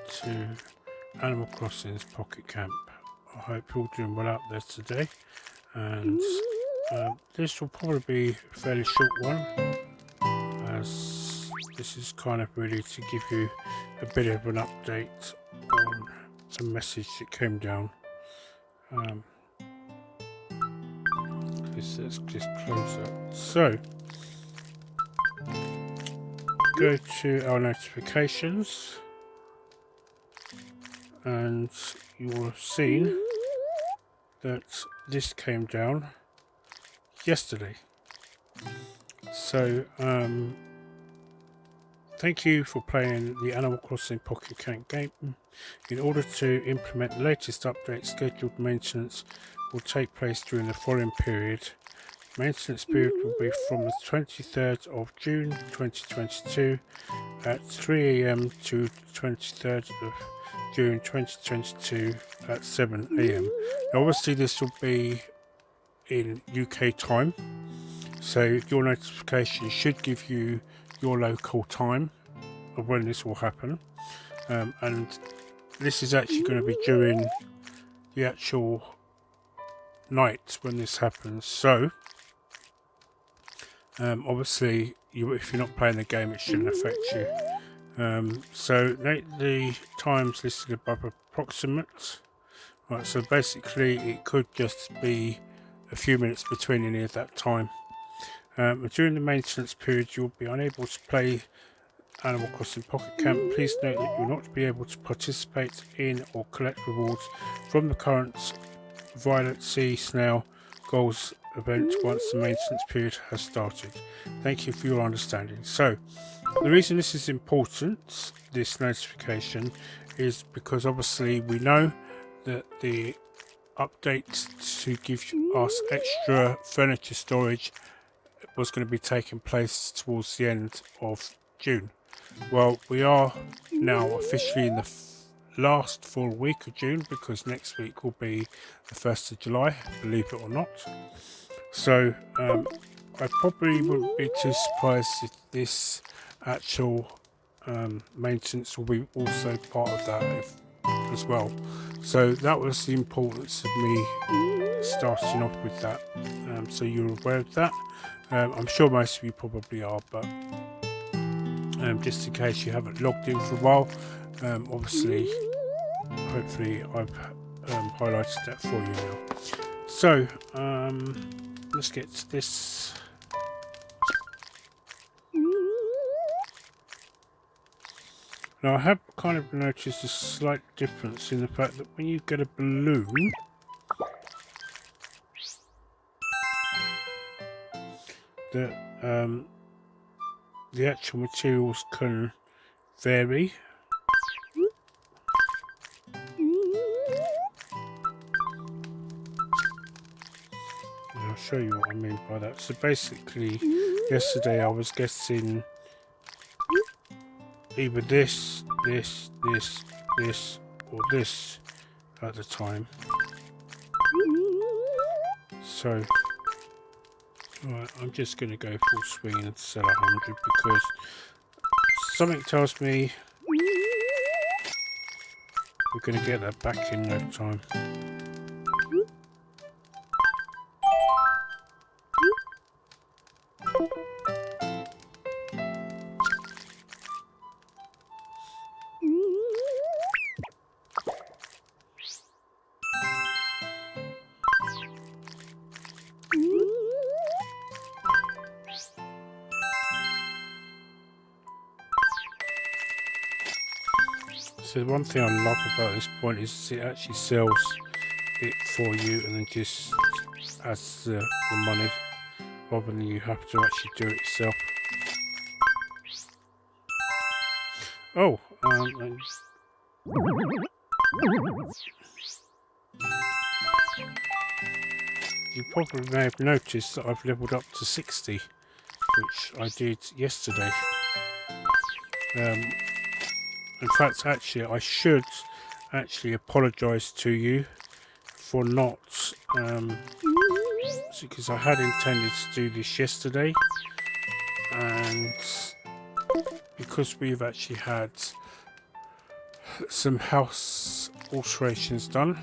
to Animal Crossing's Pocket Camp. I hope you're all doing well out there today, and this will probably be a fairly short one, as this is kind of really to give you a bit of an update on a message that came down. Let's just close that. So go to our notifications and you will have seen that this came down yesterday. So thank you for playing the Animal Crossing Pocket Camp game. In order to implement the latest update, scheduled maintenance will take place during the following period. Maintenance period will be from the 23rd of June 2022 at 3 AM to the 23rd of June 2022 at 7 AM. Now obviously this will be in UK time, so your notification should give you your local time of when this will happen, and this is actually going to be during the actual night when this happens. So obviously if you're not playing the game, it shouldn't affect you. So note the times listed above approximate. Right, so basically it could just be a few minutes between any of that time. During the maintenance period, you'll be unable to play Animal Crossing Pocket Camp. Please note that you'll not be able to participate in or collect rewards from the current Violet Sea Snail Goals event once the maintenance period has started. Thank you for your understanding. So the reason this is important, this notification, is because obviously we know that the update to give us extra furniture storage was going to be taking place towards the end of June. Well, we are now officially in the last full week of June, because next week will be the 1st of July, believe it or not. So I probably wouldn't be too surprised if this actual maintenance will be also part of that as well. So that was the importance of me starting off with that, so you're aware of that. I'm sure most of you probably are, but just in case you haven't logged in for a while, obviously hopefully I've highlighted that for you now. So let's get to this. Now I have kind of noticed a slight difference in the fact that when you get a balloon, that the actual materials can vary. And I'll show you what I mean by that. So basically, yesterday I was getting either this, or this at the time. So right, I'm just going to go full swing and sell 100, because something tells me we're going to get that back in no time. So the one thing I love about this point is it actually sells it for you and then just adds the money, rather than you have to actually do it yourself. Oh, you probably may have noticed that I've leveled up to 60, which I did yesterday. In fact, actually, I should actually apologise to you for not, because I had intended to do this yesterday, and because we've actually had some house alterations done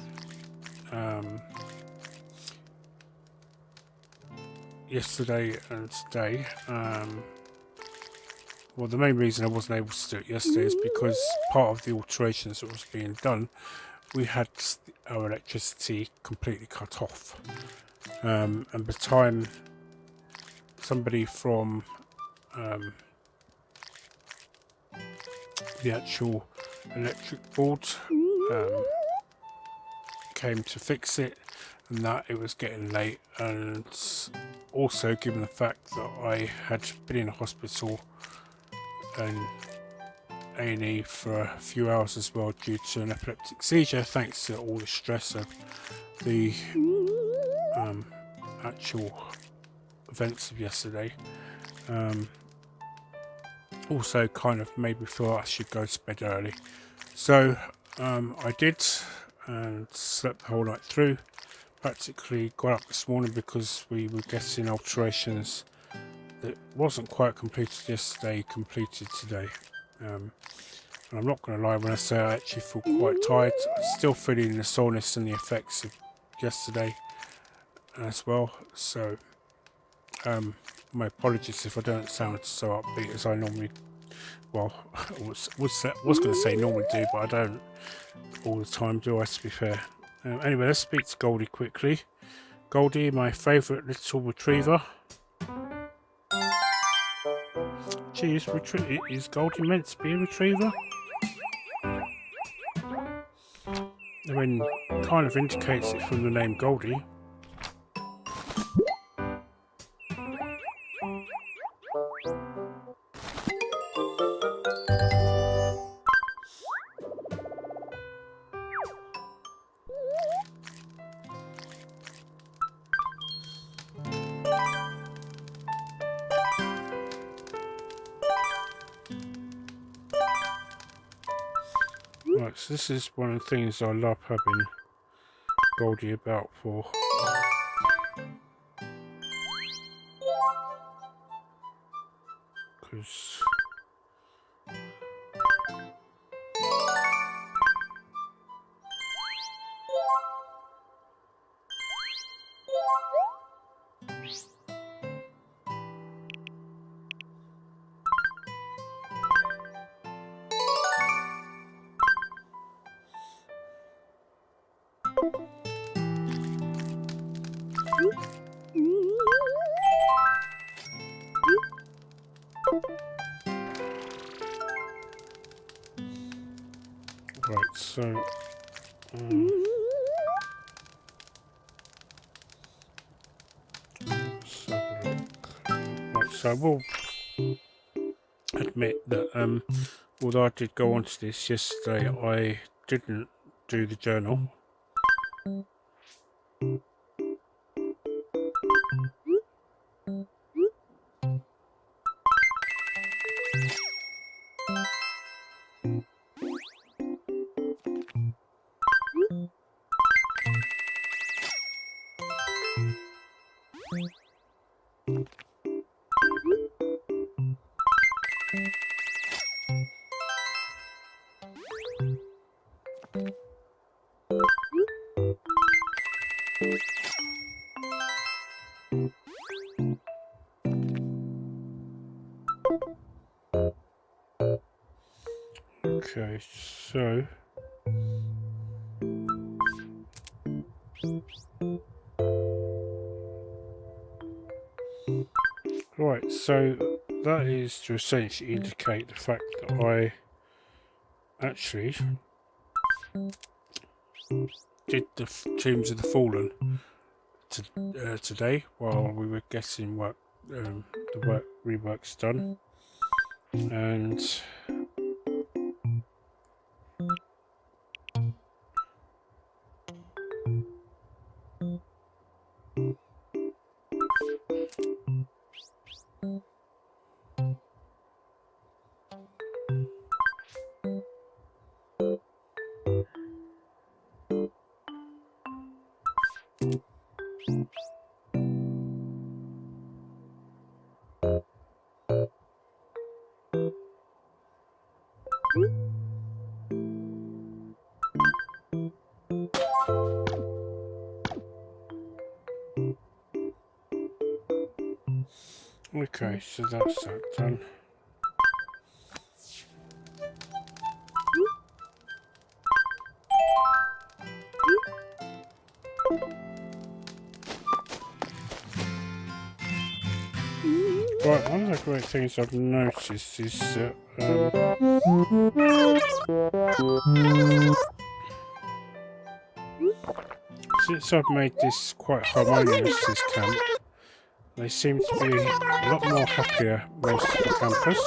yesterday and today. Well, the main reason I wasn't able to do it yesterday is because part of the alterations that was being done, we had our electricity completely cut off, and by the time somebody from the actual electric board came to fix it, and that it was getting late, and also given the fact that I had been in a hospital and A&E for a few hours as well due to an epileptic seizure, thanks to all the stress of the actual events of yesterday. Also kind of made me feel I should go to bed early, so I did, and slept the whole night through. Practically got up this morning because we were getting alterations that wasn't quite completed yesterday completed today. And I'm not going to lie when I say I actually feel quite tired. I'm still feeling the soreness and the effects of yesterday as well, so my apologies if I don't sound so upbeat as I normally, well, was going to say normally do, but I don't all the time, do I, to be fair. Anyway, let's speak to Goldie quickly. Goldie, my favourite little retriever. Geez, is Goldie meant to be a retriever? I mean, kind of indicates it from the name Goldie. Right, so this is one of the things I love having Goldie about for. Because right, so right, so I will admit that although I did go onto this yesterday, I didn't do the journal. Okay, so right, so that is to essentially indicate the fact that I actually did the Tombs of the Fallen today while we were getting work, the reworks done, and Okay, so that's that done. Right, one of the great things I've noticed is that since I've made this quite harmonious, this camp, they seem to be a lot more happier, most of the campers.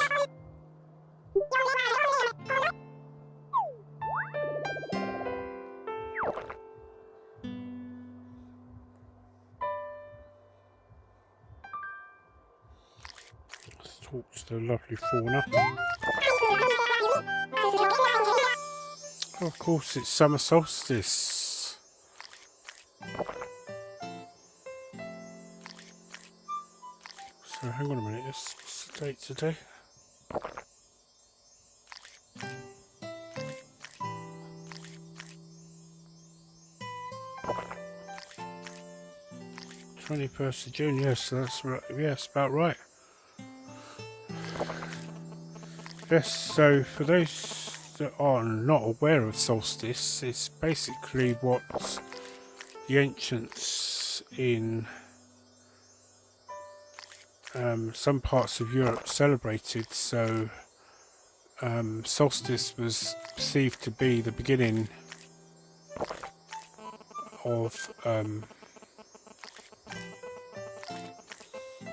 Let's talk to the lovely fauna. Oh, of course, it's summer solstice. So hang on a minute, what's the date today? #21st of June, yes, so that's right. Yes, about right. Yes, so for those that are not aware of solstice, it's basically what the ancients in some parts of Europe celebrated. So solstice was perceived to be the beginning of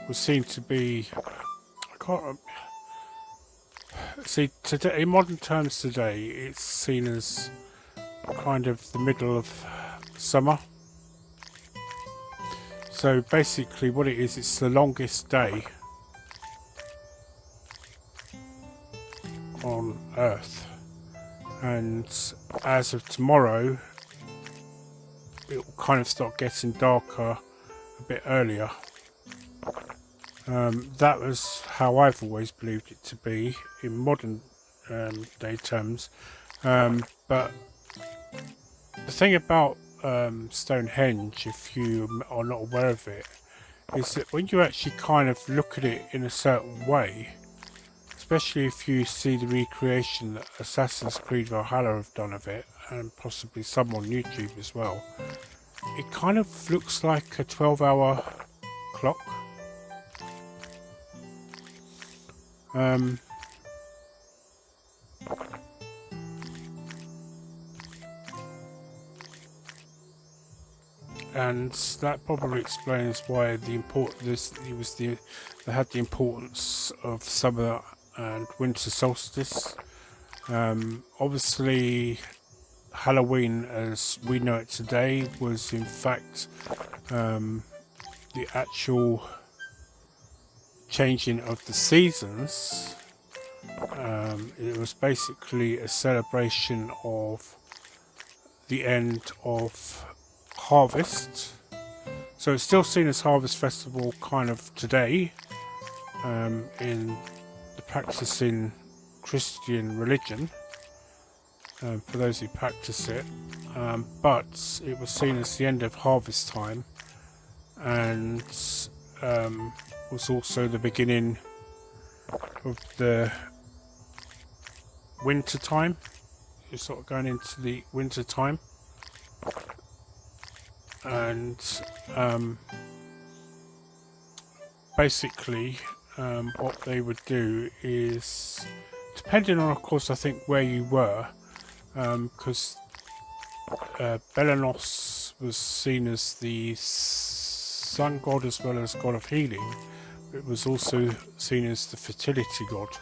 was seen to be, I can't see today, in modern terms today, it's seen as kind of the middle of summer. So basically what it is, it's the longest day on Earth, and as of tomorrow it will kind of start getting darker a bit earlier. That was how I've always believed it to be in modern day terms, but the thing about Stonehenge, if you are not aware of it, is that when you actually kind of look at it in a certain way, especially if you see the recreation that Assassin's Creed Valhalla have done of it, and possibly some on YouTube as well, it kind of looks like a 12-hour clock. And that probably explains why they had the importance of summer and winter solstice. Obviously, Halloween, as we know it today, was in fact the actual changing of the seasons. It was basically a celebration of the end of harvest, so it's still seen as Harvest Festival kind of today in the practicing Christian religion, for those who practice it, but it was seen as the end of harvest time, and was also the beginning of the winter time. You're sort of going into the winter time, and basically what they would do is, depending on, of course, I think where you were, because Belenos was seen as the sun god as well as god of healing. It was also seen as the fertility god.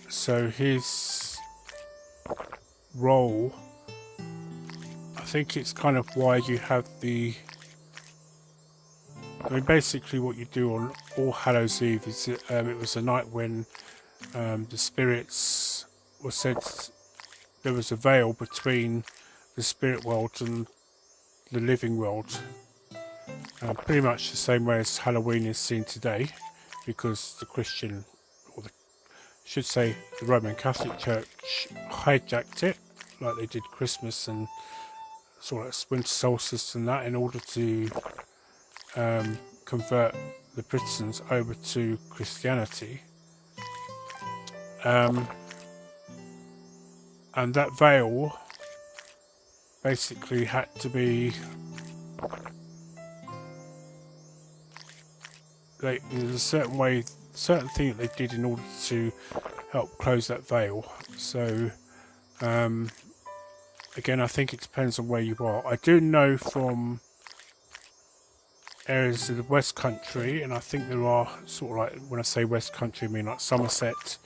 So his role, I think it's kind of why you have basically what you do on All Hallows Eve is it was a night when the spirits were said, there was a veil between the spirit world and the living world, pretty much the same way as Halloween is seen today, because the Christian, or should say the Roman Catholic Church, hijacked it like they did Christmas and sort of winter solstice and that, in order to convert the Britons over to Christianity. And that veil basically had to be, there's a certain way, certain thing that they did in order to help close that veil. So again, I think it depends on where you are. I do know from areas of the West Country, and I think there are sort of like, when I say West Country, I mean like Somerset,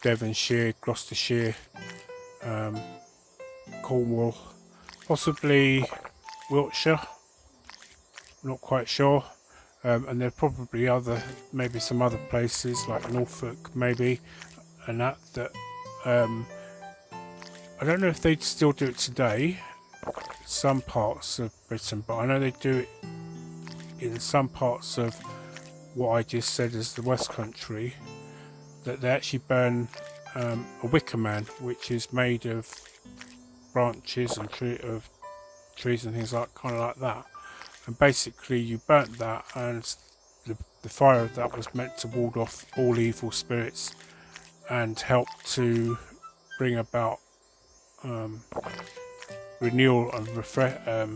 Devonshire, Gloucestershire, Cornwall, possibly Wiltshire, not quite sure, and there are probably maybe some other places like Norfolk maybe, and that I don't know if they still do it today in some parts of Britain, but I know they do it in some parts of what I just said as the West Country, that they actually burn a wicker man, which is made of branches and trees and things kind of like that. And basically, you burnt that, and the fire of that was meant to ward off all evil spirits and help to bring about renewal and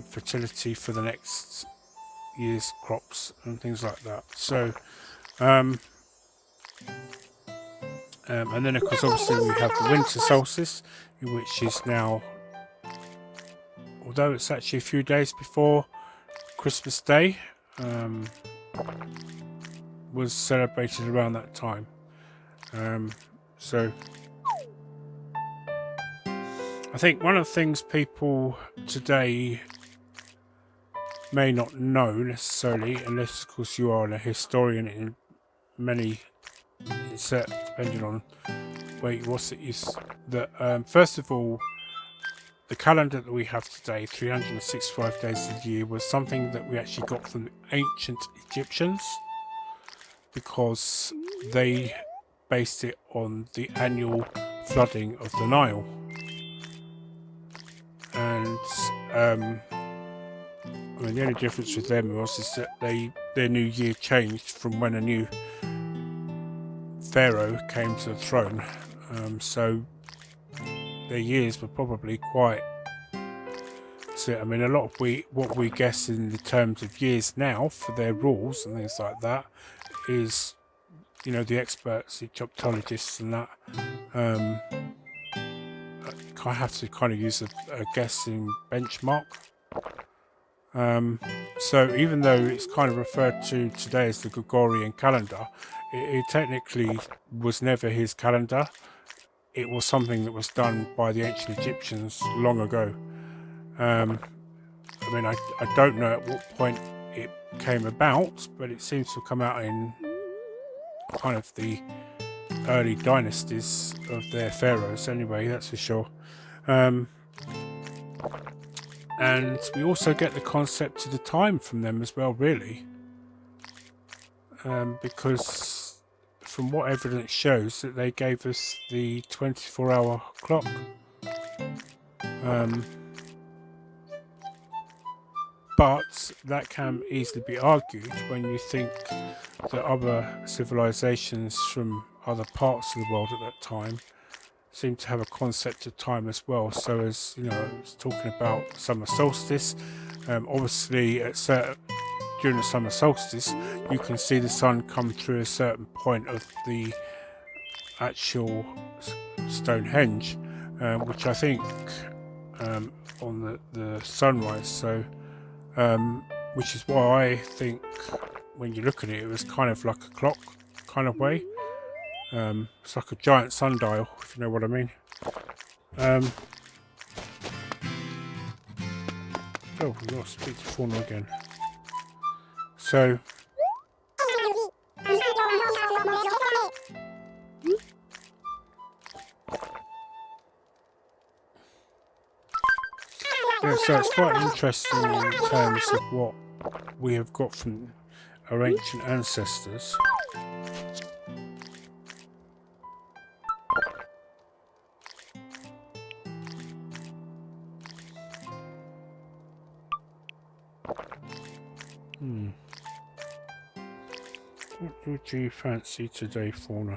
fertility for the next year's crops and things like that. So and then of course obviously we have the winter solstice, which is now, although it's actually a few days before Christmas Day, was celebrated around that time. So I think one of the things people today may not know necessarily, unless of course you are a historian in many, depending on where you was, it is that first of all, the calendar that we have today, 365 days a year, was something that we actually got from the ancient Egyptians, because they based it on the annual flooding of the Nile. And I mean, the only difference with them is that their new year changed from when a new pharaoh came to the throne. So their years were probably quite. So I mean, a lot of what we guess in the terms of years now for their rules and things like that is, you know, the experts, the Egyptologists and that. I have to kind of use a guessing benchmark. So even though it's kind of referred to today as the Gregorian calendar, it technically was never his calendar. It was something that was done by the ancient Egyptians long ago. I mean, I don't know at what point it came about, but it seems to have come out in kind of the early dynasties of their pharaohs anyway, that's for sure. And we also get the concept of the time from them as well, really, because from what evidence shows that they gave us the 24-hour clock. But that can easily be argued when you think that other civilizations from other parts of the world at that time seem to have a concept of time as well. So, as you know, I was talking about summer solstice. Obviously, during the summer solstice, you can see the sun come through a certain point of the actual Stonehenge, which I think on the sunrise. So, which is why I think when you look at it, it was kind of like a clock kind of way. It's like a giant sundial, if you know what I mean. Oh, we got to speak to fauna again. So, yeah, so it's quite interesting in terms of what we have got from our ancient ancestors. What would you fancy today, Fauna?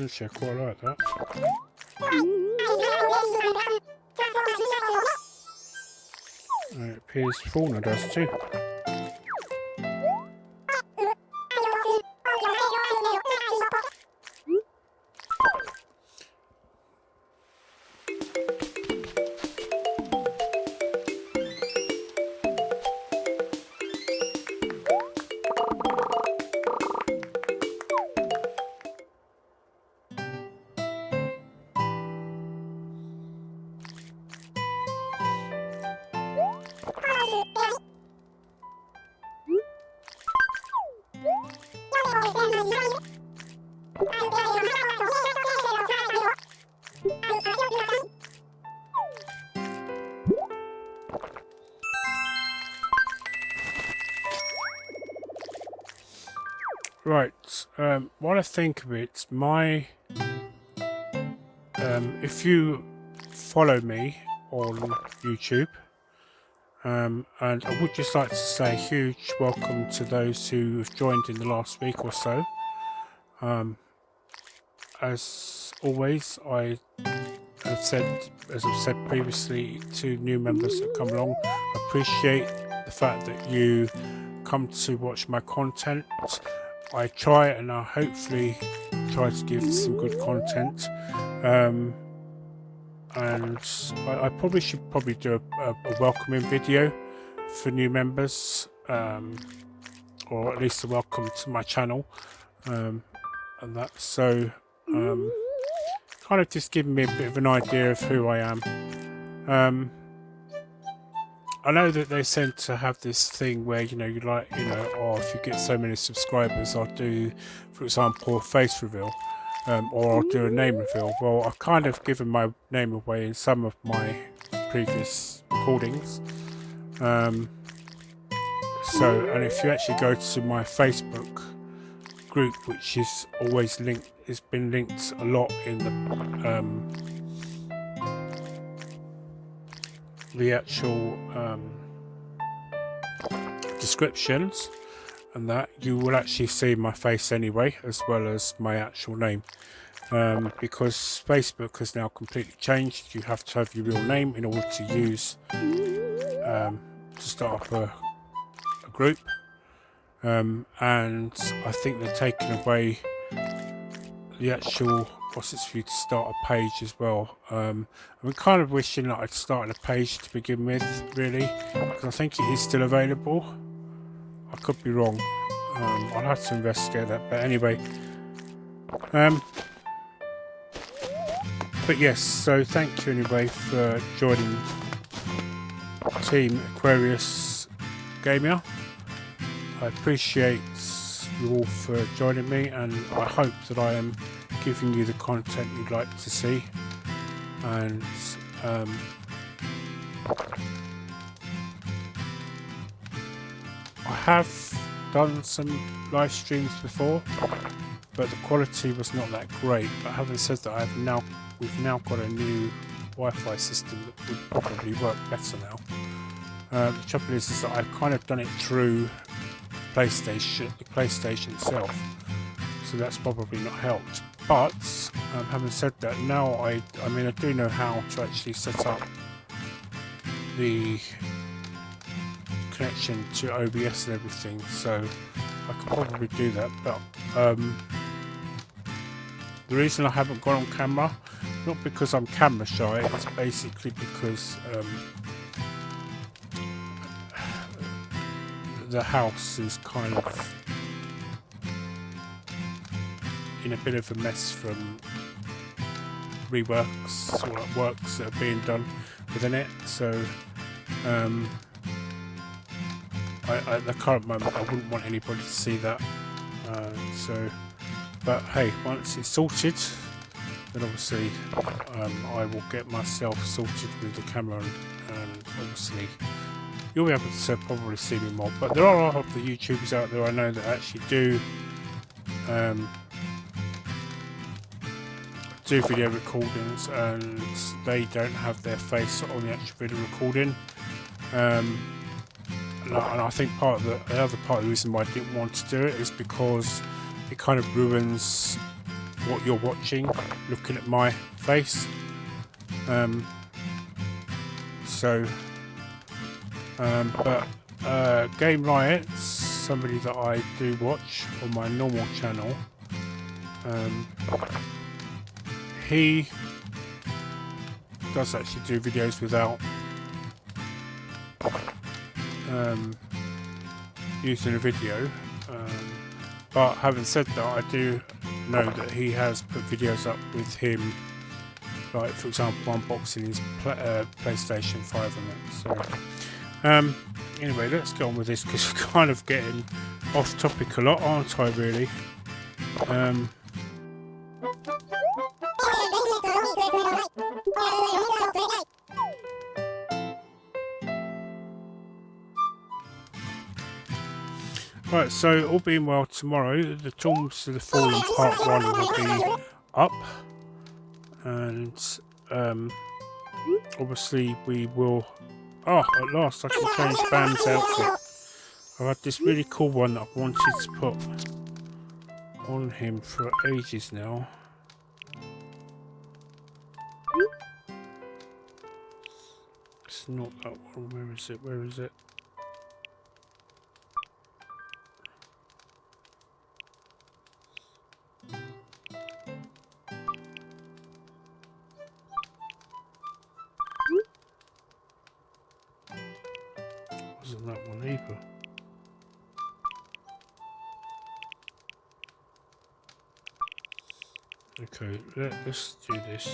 Actually, I quite like that. It appears Fauna does too. Right, while I think of it, if you follow me on YouTube, and I would just like to say a huge welcome to those who have joined in the last week or so. As always, as I've said previously to new members that come along, I appreciate the fact that you come to watch my content. I try and I hopefully try to give some good content, and I probably should do a welcoming video for new members, or at least a welcome to my channel, and that, so kind of just giving me a bit of an idea of who I am. I know that they tend to have this thing where, you if you get so many subscribers, I'll do, for example, a face reveal, or I'll do a name reveal. Well, I've kind of given my name away in some of my previous recordings. And if you actually go to my Facebook group, which is always linked, it's been linked a lot in the actual descriptions, and that you will actually see my face anyway, as well as my actual name, because Facebook has now completely changed. You have to have your real name in order to use to start up a group, and I think they're taking away the actual process for you to start a page as well. I'm kind of wishing that I'd started a page to begin with, really, because I think it is still available. I could be wrong. I'll have to investigate that, but anyway, but yes, so thank you anyway for joining Team Aquarius Gamer. I appreciate you all for joining me, and I hope that I am giving you the content you'd like to see. And I have done some live streams before, but the quality was not that great. But having said that, we've now got a new Wi-Fi system that would probably work better now. The trouble is that I've kind of done it through the PlayStation itself, so that's probably not helped. But having said that, now I do know how to actually set up the connection to OBS and everything, so I could probably do that. But the reason I haven't gone on camera, not because I'm camera shy, it's basically because the house is kind of in a bit of a mess from reworks or works that are being done within it, so at the current moment I wouldn't want anybody to see that, but hey, once it's sorted, then obviously I will get myself sorted with the camera, and obviously you'll be able to probably see me more. But there are a lot of the YouTubers out there I know that actually do do video recordings and they don't have their face on the actual video recording. And I think the other part of the reason why I didn't want to do it is because it kind of ruins what you're watching, looking at my face. But Game Riots, somebody that I do watch on my normal channel, he does actually do videos without using a video, but having said that, I do know that he has put videos up with him, like for example unboxing his PlayStation 5 and that. So anyway, let's get on with this because we're kind of getting off topic a lot, aren't I, really? Right, so all being well, tomorrow the Tombs of the Fallen Part 1 will be up, and obviously we will... Oh, at last I can change Bam's outfit. I've had this really cool one that I've wanted to put on him for ages now. It's not that one, where is it, where is it? Wasn't that one either. Okay, let's do this.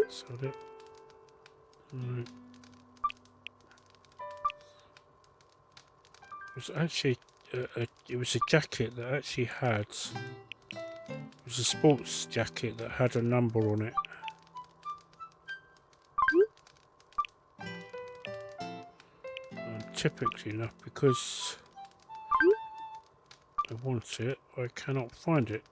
Is that it? Right. It was actually it was a jacket that actually had... It was a sports jacket that had a number on it. And typically enough, because I want it, I cannot find it.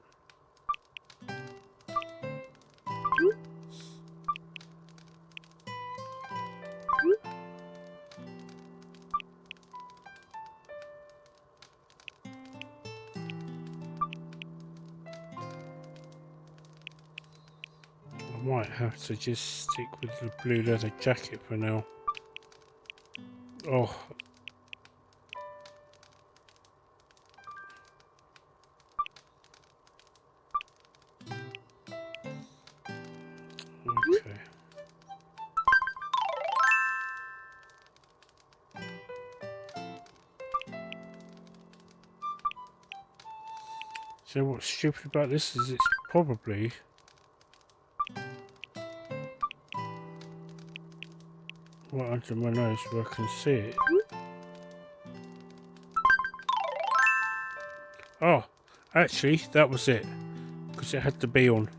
I might have to just stick with the blue leather jacket for now. Oh. Okay. So what's stupid about this is it's probably... right under my nose where I can see it. Oh, actually that was it, because it had the bee on.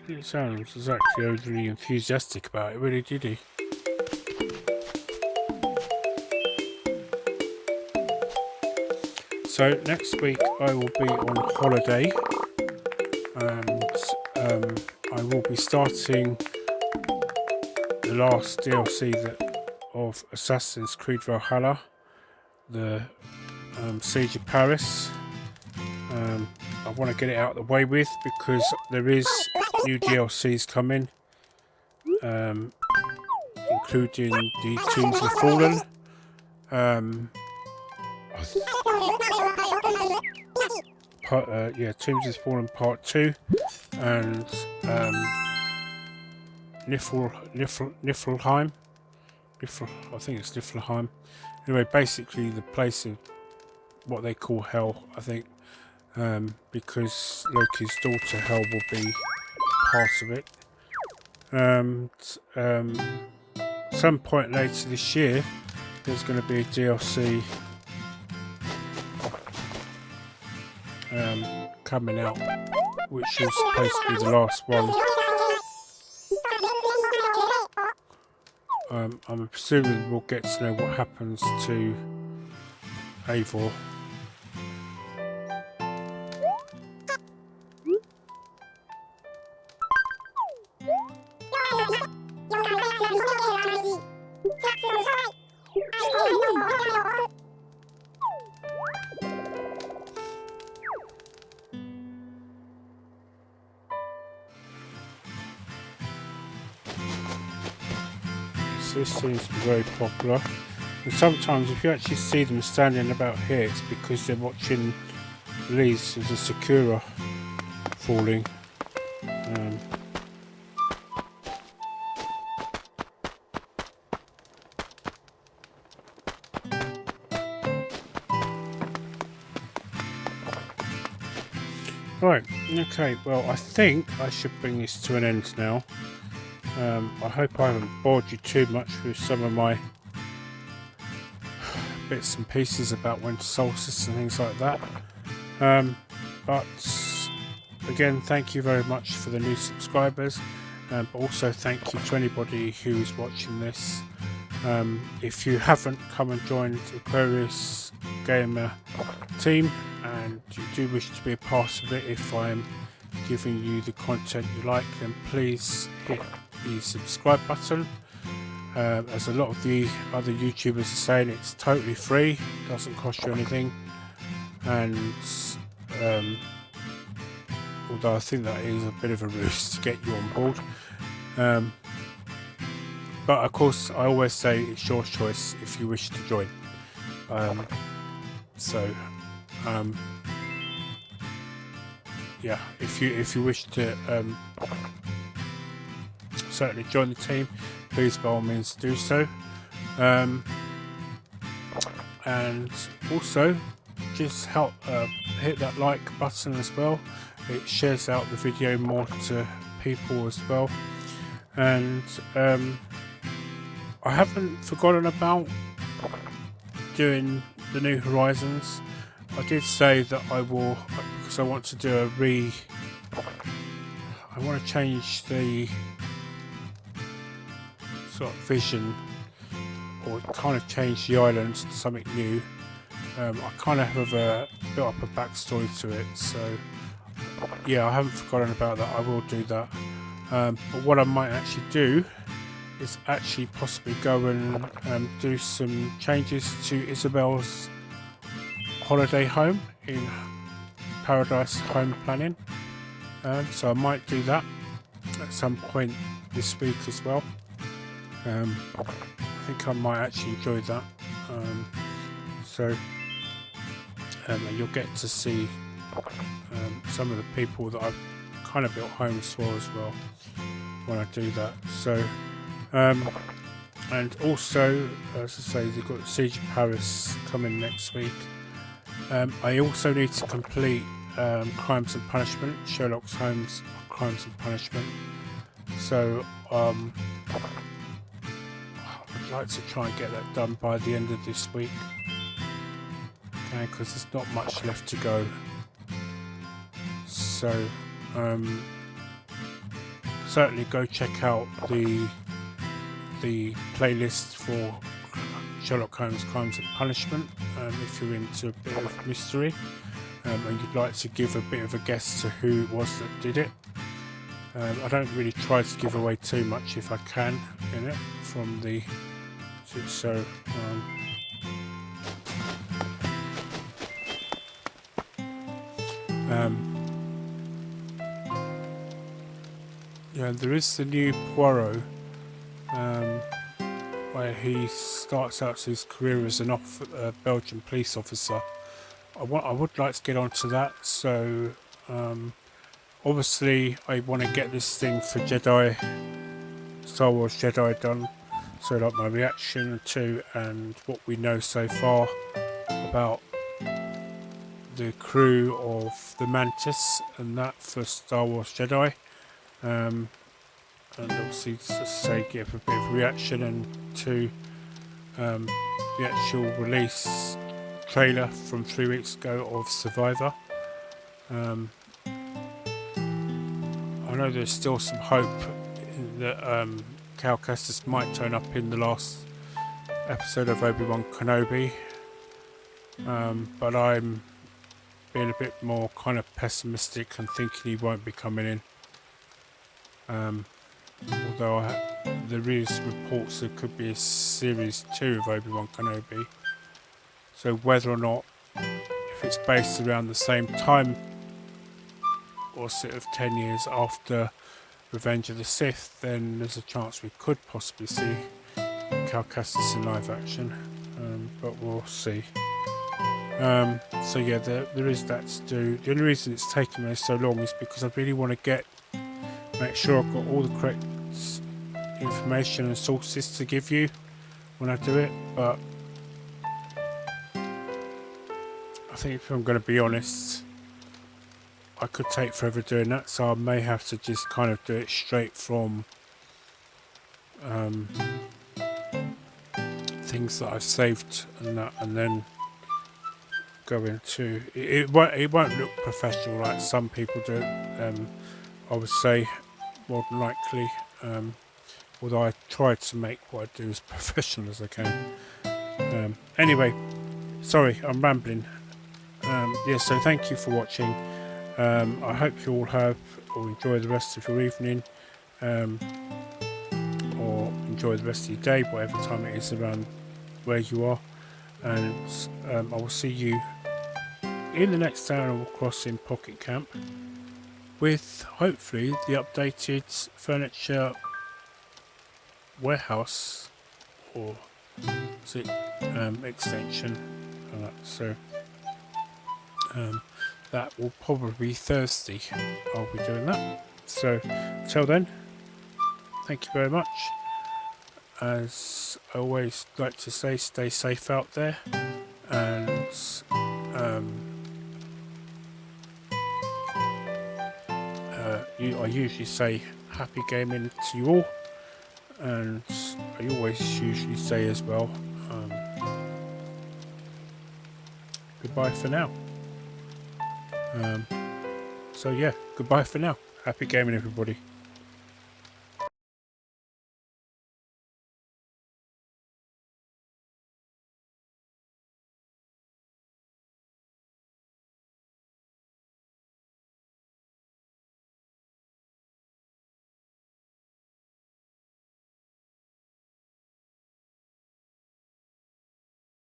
It sounds was actually overly enthusiastic about it, really, did he? So next week I will be on holiday, and I will be starting the last DLC of Assassin's Creed Valhalla, the Siege of Paris. I want to get it out of the way with because there is new DLCs coming, including the Tombs of the Fallen. Tombs of the Fallen Part 2, and Niflheim. I think it's Niflheim. Anyway, basically the place of what they call Hell, I think, because Loki's daughter Hell will be part of it. Some point later this year, there's going to be a DLC coming out, which is supposed to be the last one. I'm assuming we'll get to know what happens to Eivor. This seems to be very popular, and sometimes if you actually see them standing about here, it's because they're watching the leaves of the Sakura falling. Right, okay, well I think I should bring this to an end now. I hope I haven't bored you too much with some of my bits and pieces about winter solstice and things like that. But again, thank you very much for the new subscribers, but also thank you to anybody who's watching this. If you haven't come and joined Aquarius Gamer team and you do wish to be a part of it, if I'm giving you the content you like, then please hit the subscribe button. As a lot of the other YouTubers are saying, it's totally free, doesn't cost you anything, and although I think that is a bit of a ruse to get you on board, but of course I always say it's your choice if you wish to join. Yeah, if you wish to certainly join the team, please by all means do so, and also just help hit that like button as well. It shares out the video more to people as well, and I haven't forgotten about doing the New Horizons. I did say that I will, because I want to do I want to change the sort of vision, or kind of change the island to something new. I kind of have built up a backstory to it, so yeah, I haven't forgotten about that. I will do that, but what I might actually do is actually possibly go and do some changes to Isabel's holiday home in Paradise Home Planning, so I might do that at some point this week as well. I think I might actually enjoy that, and you'll get to see some of the people that I've kind of built homes for as well when I do that. So and also, as I say, they've got Siege of Paris coming next week. I also need to complete Crimes and Punishment, Sherlock Holmes Crimes and Punishment, so I'd like to try and get that done by the end of this week, okay, because there's not much left to go. So certainly go check out the playlist for Sherlock Holmes Crimes and Punishment if you're into a bit of mystery, and you'd like to give a bit of a guess to who it was that did it. I don't really try to give away too much if I can in it from the yeah, there is the new Poirot, where he starts out his career as an Belgian police officer. I would like to get onto that, so obviously I want to get this thing for Star Wars Jedi done, so like my reaction to and what we know so far about the crew of the Mantis and that for Star Wars Jedi. And obviously, just say, give a bit of reaction, and to the actual release trailer from 3 weeks ago of Survivor. I know there's still some hope that Cal Kestis might turn up in the last episode of Obi-Wan Kenobi, but I'm being a bit more kind of pessimistic and thinking he won't be coming in. Although there is reports there could be a series 2 of Obi-Wan Kenobi, so whether or not, if it's based around the same time or sort of 10 years after Revenge of the Sith, then there's a chance we could possibly see Cal Kestis in live action, but we'll see. So yeah, there is that to do. The only reason it's taken me so long is because I really want to make sure I've got all the correct information and sources to give you when I do it, but I think if I'm going to be honest, I could take forever doing that, so I may have to just kind of do it straight from things that I've saved and that, and then go into it. It won't look professional like some people do. I would say more than likely, although I try to make what I do as professional as I can. Anyway, sorry, I'm rambling. Yeah, so thank you for watching. I hope you all have or enjoy the rest of your evening, or enjoy the rest of your day, whatever time it is around where you are, and I will see you in the next Animal Crossing Pocket Camp with hopefully the updated furniture warehouse or extension, so that will probably be Thursday. I'll be doing that. So till then, thank you very much. As I always like to say, stay safe out there, and I usually say happy gaming to you all, and I always usually say as well, goodbye for now. So yeah, goodbye for now. Happy gaming, everybody.